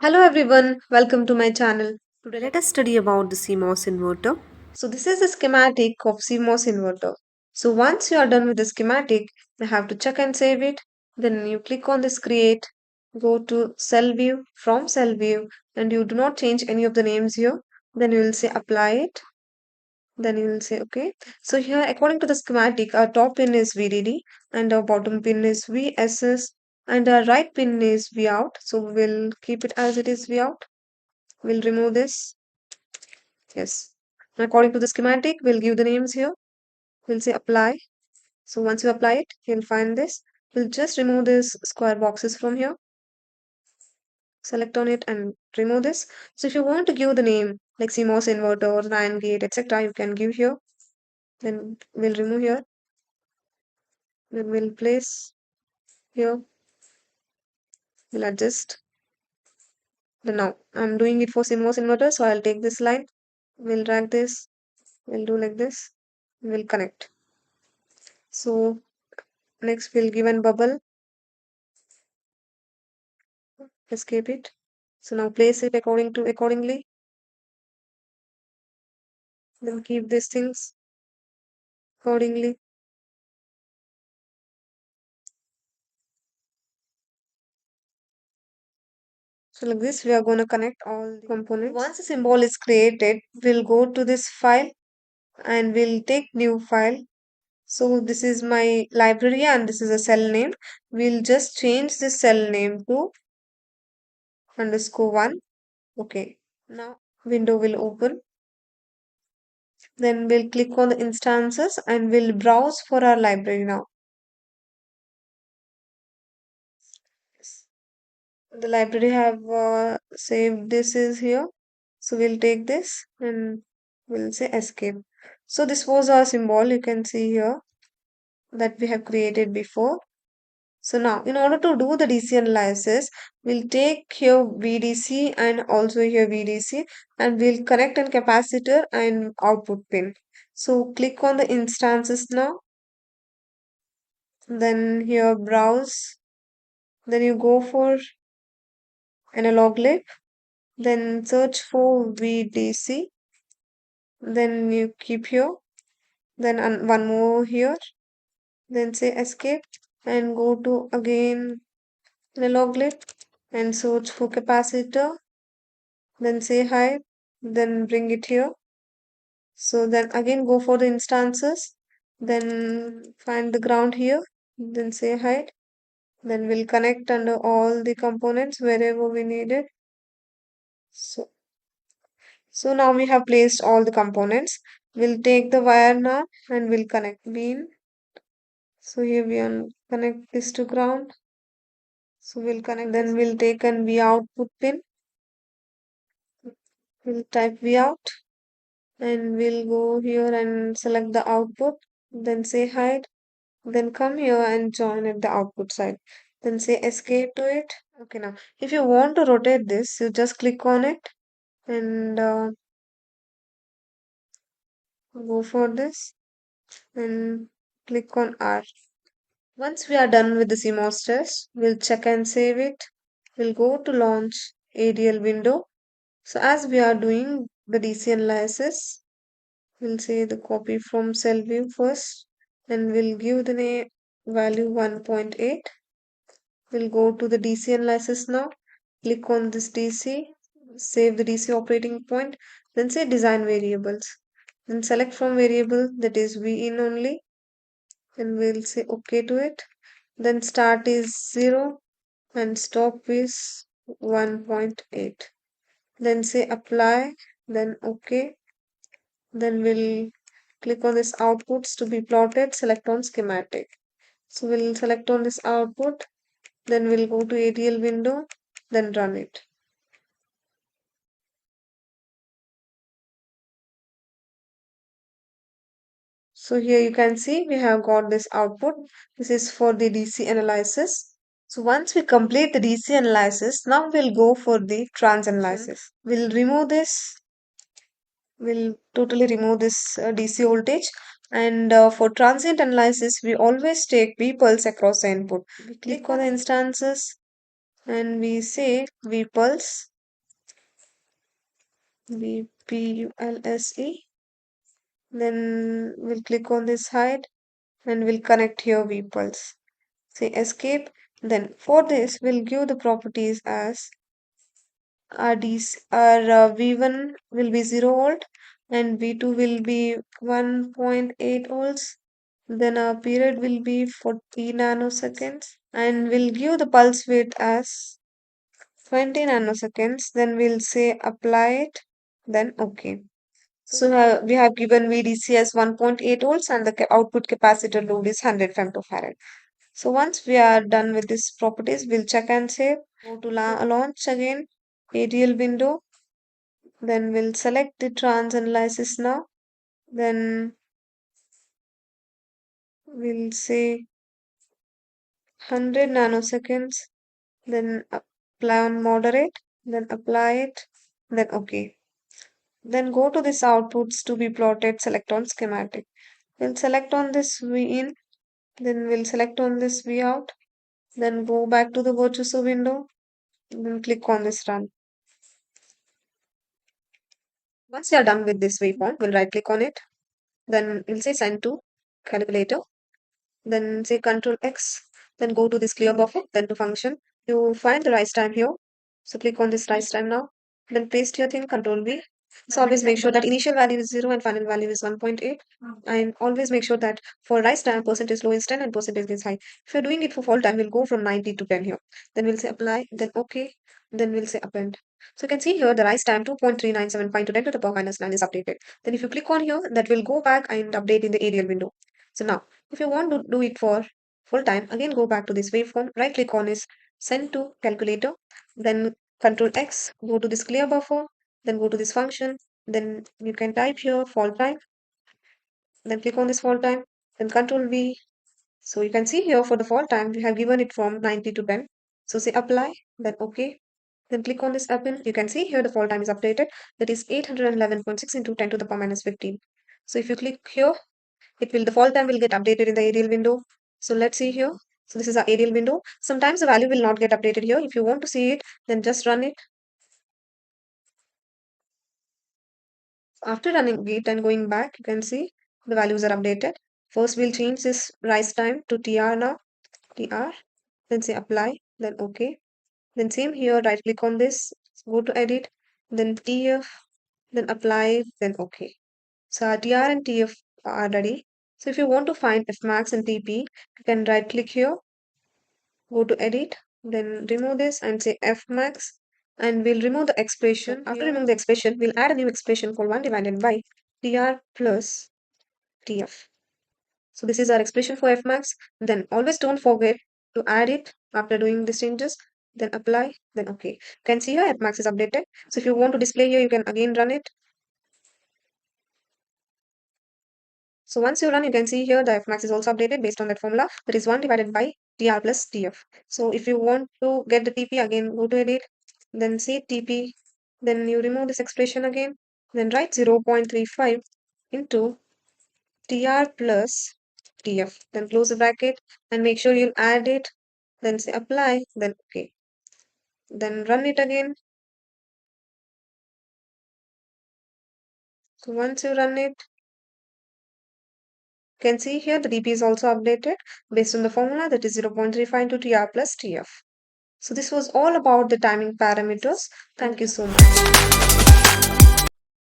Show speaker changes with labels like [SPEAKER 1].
[SPEAKER 1] Hello everyone, welcome to my channel. Today let us study about the CMOS inverter. So this is the schematic of CMOS inverter. So once you are done with the schematic, you have to check and save it. Then you click on this create, go to cell view, from cell view, and you do not change any of the names here. Then you will say apply it. Then you will say okay. So here according to the schematic, our top pin is VDD and our bottom pin is VSS and our right pin is V out. So we'll keep it as it is V out. We'll remove this. Yes. And according to the schematic, we'll give the names here. We'll say apply. So once you apply it, you'll find this. We'll just remove these square boxes from here. Select on it and remove this. So if you want to give the name like CMOS inverter or NAND gate, etc., you can give here. Then we'll remove here. Then we'll place here. We'll adjust. Then now I'm doing it for CMOS inverter, so I'll take this line. We'll drag this. We'll do like this. We'll connect. So next we'll give an bubble. Escape it. So now place it accordingly. Then keep these things accordingly. So like this, we are going to connect all the components. Once the symbol is created, we'll go to this file and we'll take new file. So this is my library and this is a cell name. We'll just change the cell name to _1. Okay. Now window will open. Then we'll click on the instances and we'll browse for our library now. The library have saved this is here, so we'll take this and we'll say escape. So this was our symbol, you can see here, that we have created before. So now in order to do the DC analysis, we'll take here VDC and also here VDC and we'll connect an capacitor and output pin. So click on the instances now, then here browse, then you go for analog lib, then search for VDC, then you keep here, then one more here, then say escape and go to again analog lib and search for capacitor, then say hide, then bring it here. So then again go for the instances, then find the ground here, then say hide, then we'll connect under all the components wherever we need it. So now we have placed all the components. We'll take the wire now and we'll connect beam. So here we connect this to ground. So we'll connect, then we'll take an V output pin. We'll type V out and we'll go here and select the output. Then say hide. Then come here and join at the output side. Then say escape to it. Okay, now if you want to rotate this, you just click on it and go for this and click on R. Once we are done with the CMOS test, we'll check and save it. We'll go to launch ADL window. So as we are doing the DC analysis, we'll say the copy from cell view first and we'll give the name value 1.8. We'll go to the DC analysis now. Click on this DC, save the DC operating point, then say design variables. Then select from variable that is V in only and we'll say OK to it. Then start is 0 and stop is 1.8. Then say apply, then OK. Then we'll click on this outputs to be plotted, select on schematic. So we'll select on this output, then we'll go to ATL window, then run it. So here you can see we have got this output. This is for the DC analysis. So once we complete the DC analysis, now we'll go for the trans analysis. We'll remove this. We'll totally remove this DC voltage. And for transient analysis, we always take V pulse across the input. We click on the instances and we say V pulse. VLSI. Then we'll click on this hide and we'll connect here V pulse. Say escape. Then for this, we'll give the properties as our V1 will be 0 volt and V2 will be 1.8 volts. Then our period will be 40 nanoseconds and we'll give the pulse width as 20 nanoseconds. Then we'll say apply it. Then OK. So we have given VDC as 1.8 volts and the output capacitor load is 100 femtofarad. So once we are done with these properties, we'll check and save. Go to launch again, ADL window. Then we'll select the trans analysis now. Then we'll say 100 nanoseconds. Then apply on moderate. Then apply it. Then OK. Then go to this outputs to be plotted. Select on schematic. We'll select on this V in. Then we'll select on this V out. Then go back to the Virtuoso window. Then click on this run. Once you are done with this waveform, we'll right click on it. Then we'll say send to calculator. Then say Control X. Then go to this clear buffer. Then to function. You find the rise time here. So click on this rise time now. Then paste your thing. Control V. So always make sure that initial value is 0 and final value is 1.8. And always make sure that for rise time, percentage low is 10 and percentage is high. If you're doing it for fall time, we'll go from 90 to 10 here. Then we'll say apply. Then OK. Then we'll say append. So you can see here the rise time 2.3975 to 10 to the power minus 9 is updated. Then if you click on here, that will go back and update in the aerial window. So now, if you want to do it for full time, again go back to this waveform, right click on is send to calculator, then Control X, go to this clear buffer, then go to this function, then you can type here fall time, then click on this fall time, then Control V. So you can see here for the fall time, we have given it from 90 to 10. So say apply, then OK. Then click on this append. You can see here the fall time is updated. That is 811.6 into 10 to the power minus 15. So if you click here, the fall time will get updated in the aerial window. So let's see here. So this is our aerial window. Sometimes the value will not get updated here. If you want to see it, then just run it. After running it and going back, you can see the values are updated. First, we'll change this rise time to TR now. TR. Then say apply. Then OK. Then same here, right click on this. Go to edit. Then TF. Then apply. Then OK. So our TR and TF are ready. So if you want to find Fmax and TP, you can right click here, go to edit, then remove this and say Fmax, and we'll remove the expression. After removing the expression, we'll add a new expression for 1 divided by TR plus TF. So this is our expression for Fmax. Then always don't forget to add it after doing these changes. Then apply, then OK. You can see here Fmax is updated. So if you want to display here, you can again run it. So once you run, you can see here the Fmax is also updated based on that formula. That is 1 divided by TR plus TF. So if you want to get the TP again, go to edit, then say TP, then you remove this expression again, then write 0.35 into TR plus TF. Then close the bracket and make sure you add it, then say apply, then OK. Then run it again. So once you run it, you can see here the DP is also updated based on the formula that is 0.35 into TR plus TF. So this was all about the timing parameters. Thank you so much.